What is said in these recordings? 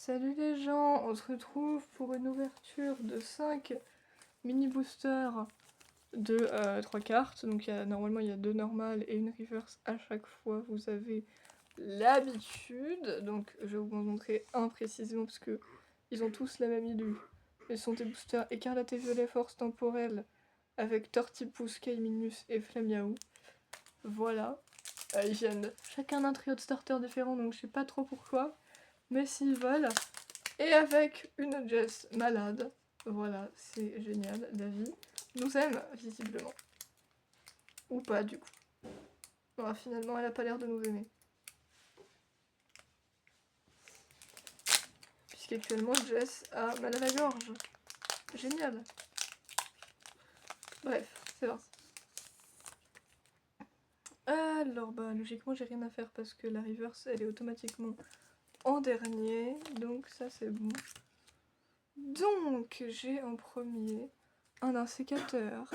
Salut les gens, on se retrouve pour une ouverture de 5 mini boosters de 3 cartes. Donc normalement il y a 2 normales et une reverse à chaque fois, vous avez l'habitude. Donc je vais vous en montrer un précisément parce que ils ont tous la même illu. Ils sont des boosters écarlate et violet force temporelle avec Tortipousse, Kaiminus et Flamiaou. Voilà. Ils viennent chacun d'un trio de starters différents, donc je sais pas trop pourquoi. Mais s'ils veulent. Et avec une Jess malade. Voilà, c'est génial. David nous aime, visiblement. Ou pas, du coup. Bon, finalement, elle a pas l'air de nous aimer. Puisqu'actuellement, Jess a mal à la gorge. Génial. Bref, c'est parti. Alors, bah, logiquement, j'ai rien à faire parce que la reverse, elle est automatiquement en dernier. Donc, ça, c'est bon. Donc, j'ai en premier un insécateur.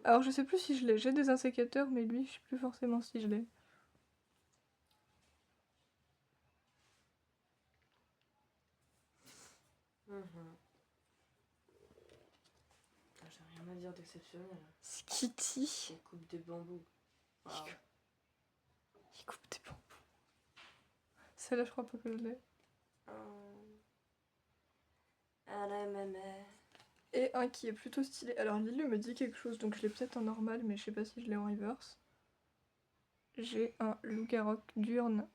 Alors je sais plus si je l'ai, j'ai des insécateurs mais lui je sais plus forcément si je l'ai. J'ai rien à dire d'exceptionnel. Skitty. Il coupe des bambous. Wow. Il coupe des bambous. Celle-là je crois pas que je l'ai. Et un qui est plutôt stylé. Alors Lily me dit quelque chose donc je l'ai peut-être en normal mais je sais pas si je l'ai en reverse. J'ai un Lougarok Durne.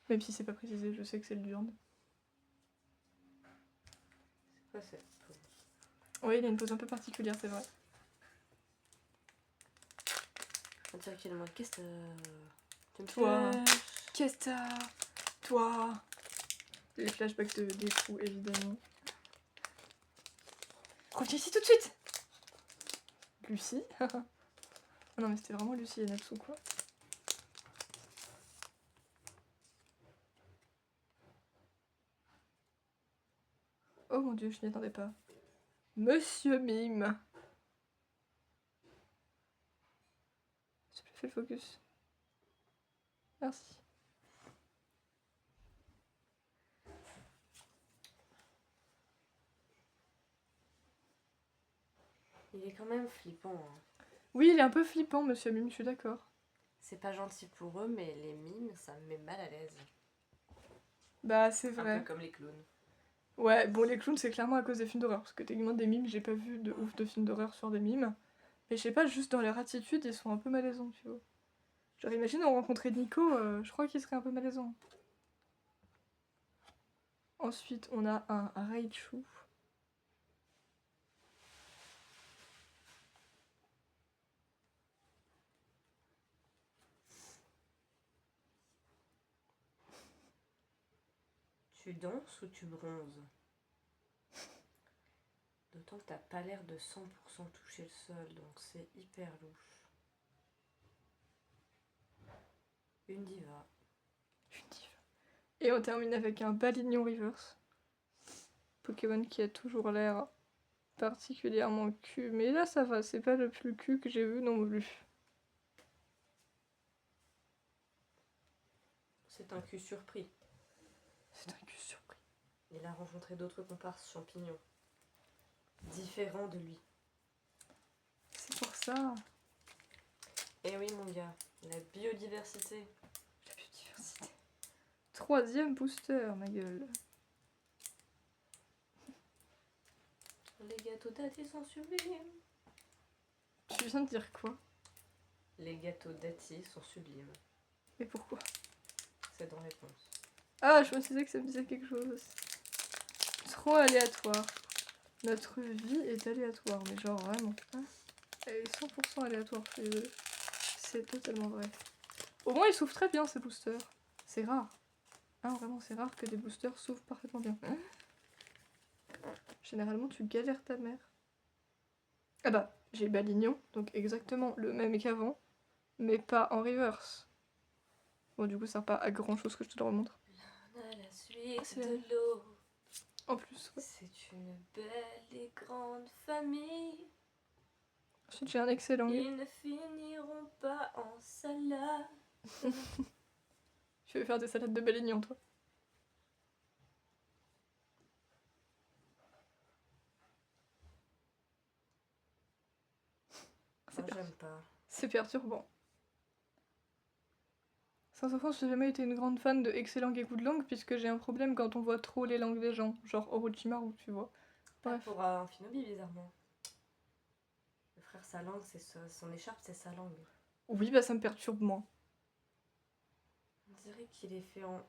Même si c'est pas précisé, je sais que c'est le Durne. C'est quoi cette pose? Oui, il a une pose un peu particulière, c'est vrai. On dirait qu'il est en mode qu'est-ce que Toi, qu'est-ce que t'as? Toi. Les flashbacks des coups, évidemment. Reviens ici tout de suite. Lucie. Ah non mais c'était vraiment Lucie et Natsu quoi. Oh mon dieu, je n'y attendais pas. Monsieur Mime. S'il te plaît, fais le focus. Merci. Il est quand même flippant. Hein. Oui, il est un peu flippant, Monsieur Mime, je suis d'accord. C'est pas gentil pour eux, mais les mimes, ça me met mal à l'aise. Bah, c'est vrai. Un peu comme les clowns. Ouais, bon, les clowns, c'est clairement à cause des films d'horreur. Parce que techniquement, des mimes, j'ai pas vu de ouf de films d'horreur sur des mimes. Mais je sais pas, juste dans leur attitude, ils sont un peu malaisants, tu vois. Genre, imagine, on rencontrait Nico, je crois qu'il serait un peu malaisant. Ensuite, on a un Raichu. Tu danses ou tu bronzes? D'autant que t'as pas l'air de 100% toucher le sol, donc c'est hyper louche. Une diva. Une diva. Et on termine avec un Balignon Reverse. Pokémon qui a toujours l'air particulièrement cul. Mais là, ça va, c'est pas le plus cul que j'ai vu non plus. C'est un cul surpris. C'est un cul surpris. Il a rencontré d'autres comparses champignons. Différents de lui. C'est pour ça. Eh oui mon gars, la biodiversité. La biodiversité. 3e booster, ma gueule. Les gâteaux d'Ati sont sublimes. Tu viens de dire quoi? Les gâteaux d'Ati sont sublimes. Et pourquoi? C'est dans réponse. Ah, je me disais que ça me disait quelque chose. Trop aléatoire. Notre vie est aléatoire, mais genre vraiment. Hein, elle est 100% aléatoire chez eux. C'est totalement vrai. Au moins, ils s'ouvrent très bien ces boosters. C'est rare. Hein, vraiment, c'est rare que des boosters s'ouvrent parfaitement bien. Hein, généralement, tu galères ta mère. Ah bah, j'ai Balignon, donc exactement le même qu'avant, mais pas en reverse. Bon, du coup, ça sert pas à grand chose que je te le remontre. L'un à la suite de l'eau. En plus, ouais. C'est une belle et grande famille. Ensuite, j'ai un excellent. Ils ne finiront pas en salade. Tu veux faire des salades de baleiniers, toi? Moi, j'aime pas. C'est perturbant. Sans offense, j'ai jamais été une grande fan de excellent et coup de langue, puisque j'ai un problème quand on voit trop les langues des gens, genre Orochimaru, tu vois. Pas Bref. pour Amphinobi, bizarrement. Le frère, sa langue, c'est son écharpe, c'est sa langue. Oui, bah ça me perturbe moins. On dirait qu'il est fait en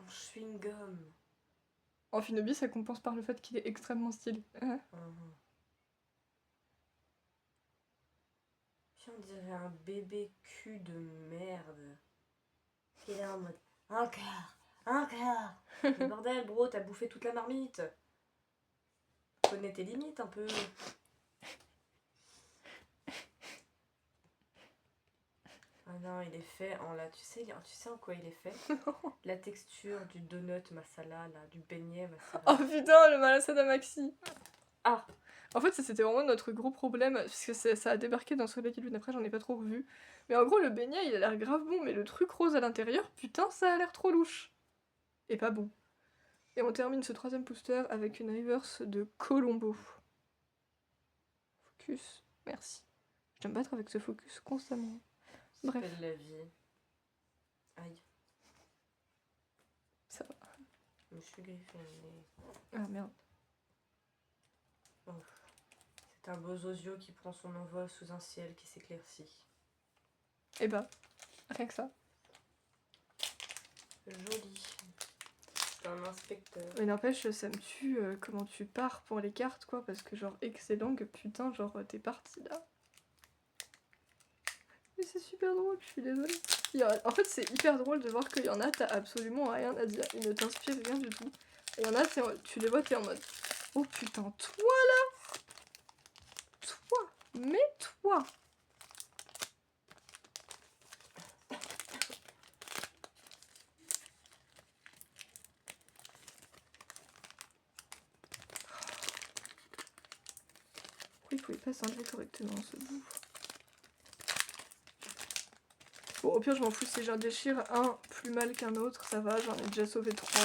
chewing-gum. Amphinobi, ça compense par le fait qu'il est extrêmement stylé. Puis on dirait un bébé cul de merde. Qui est là en mode encore. Mais bordel, bro, t'as bouffé toute la marmite. Connais tes limites un peu. Ah non, il est fait en là, tu sais en quoi il est fait? La texture du donut masala, là, du beignet masala. Oh putain, le malasada maxi. Ah. En fait, ça c'était vraiment notre gros problème, parce que ça a débarqué dans Soleil et Lune, après j'en ai pas trop revu. Mais en gros, le beignet, il a l'air grave bon, mais le truc rose à l'intérieur, putain, ça a l'air trop louche. Et pas bon. Et on termine ce troisième booster avec une reverse de Colombo. Focus, merci. Je dois me battre avec ce focus constamment. Bref. C'est de la vie. Aïe. Ça va. Je me suis griffé le nez. Ah merde. Oh. C'est un beau zozio qui prend son envol sous un ciel qui s'éclaircit. Et bah, rien que ça. Joli. C'est un inspecteur. Mais n'empêche, ça me tue comment tu pars pour les cartes, quoi, parce que genre, excellent, que putain, genre, t'es parti là. Mais c'est super drôle, je suis désolée. En fait, c'est hyper drôle de voir qu'il y en a, t'as absolument rien à dire, ils ne t'inspirent rien du tout. Et il y en a, tu les vois, t'es en mode, oh putain, toi là, toi, mais toi. Pourquoi il pouvait pas s'enlever correctement ce bout? Bon, au pire, je m'en fous si j'en déchire un plus mal qu'un autre, ça va, j'en ai déjà sauvé 3.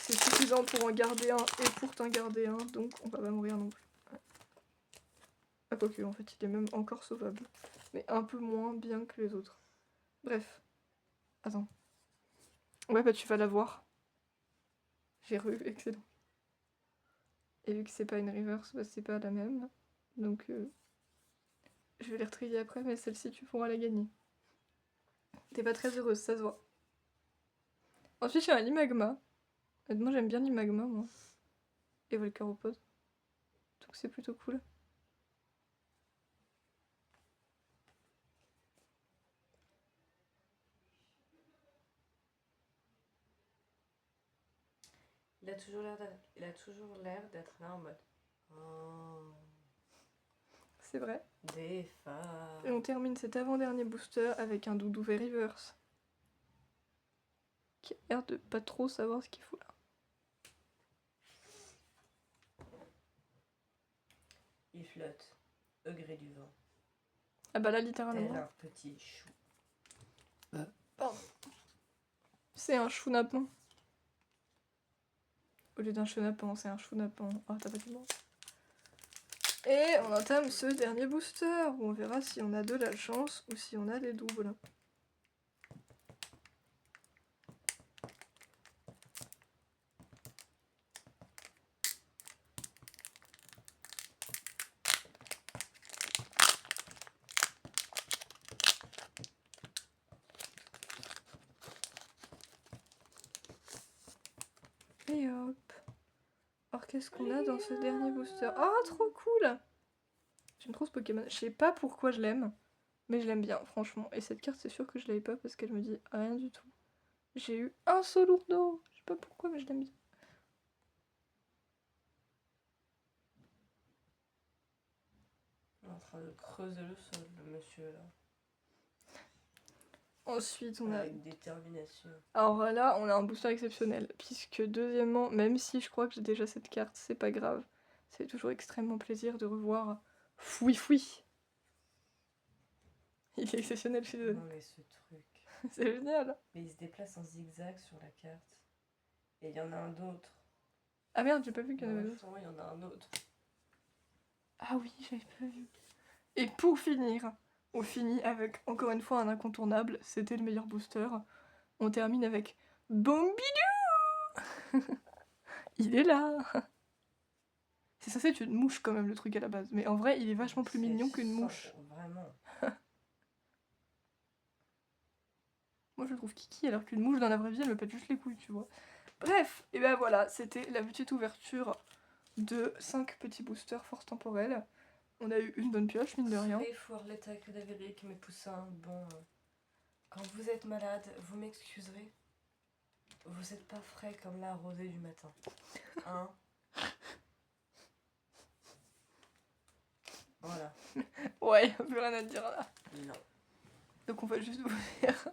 C'est suffisant pour en garder un et pour t'en garder un, donc on va pas mourir non plus. Ouais. Ah, quoique, en fait, il est même encore sauvable. Mais un peu moins bien que les autres. Bref. Attends. Ouais, bah tu vas la voir. J'ai excellent. Et vu que c'est pas une reverse, bah c'est pas la même. Donc, je vais les retrier après, mais celle-ci, tu pourras la gagner. T'es pas très heureuse, ça se voit. Ensuite, j'ai un Limagma. Moi, j'aime bien Limagma, moi. Et Volcaropode. Donc, c'est plutôt cool. Il a toujours l'air d'être là en mode. Oh. C'est vrai. Des phares. Et on termine cet avant-dernier booster avec un Doudou Reverse. Qui a l'air de pas trop savoir ce qu'il faut là. Il flotte au gré du vent. Ah bah là, littéralement. Tel un petit chou. Pardon. C'est un chounapin. Au lieu d'un chenapan, c'est un chounapin. Ah, t'as pas dit bon. Et on entame ce dernier booster où on verra si on a de la chance ou si on a des doubles. Et hop. Alors qu'est-ce qu'on a dans ce dernier booster? Oh, trop cool! J'aime trop ce Pokémon. Je sais pas pourquoi je l'aime, mais je l'aime bien, franchement. Et cette carte, c'est sûr que je l'avais pas parce qu'elle me dit rien du tout. J'ai eu un Solourdo. Je sais pas pourquoi, mais je l'aime bien. Il est en train de creuser le sol, le monsieur là. Ensuite, on a... Avec détermination. Alors là, on a un booster exceptionnel, puisque deuxièmement, même si je crois que j'ai déjà cette carte, c'est pas grave. C'est toujours extrêmement plaisir de revoir Foui Foui. Il est exceptionnel, je suis désolée. Non mais ce truc. C'est génial. Mais il se déplace en zigzag sur la carte. Et il y en a un autre. Ah merde, j'ai pas vu qu'il y en avait Dans le d'autres. fond, il y en a un autre. Ah oui, j'avais pas vu. Et pour finir, on finit avec encore une fois un incontournable, c'était le meilleur booster. On termine avec Bombidou. Il est là. C'est censé être une mouche quand même le truc à la base, mais en vrai il est vachement plus mignon qu'une mouche. Vraiment. Moi je le trouve kiki alors qu'une mouche dans la vraie vie elle me pète juste les couilles, tu vois. Bref, et ben voilà, c'était la petite ouverture de 5 petits boosters force temporelle. On a eu une bonne pioche, mine de rien. Soyez for l'état cadavérique, mes poussins. Bon, quand vous êtes malade, vous m'excuserez. Vous êtes pas frais comme la rosée du matin. Hein? Voilà. Ouais, y'a plus rien à dire là. Non. Donc on va juste vous faire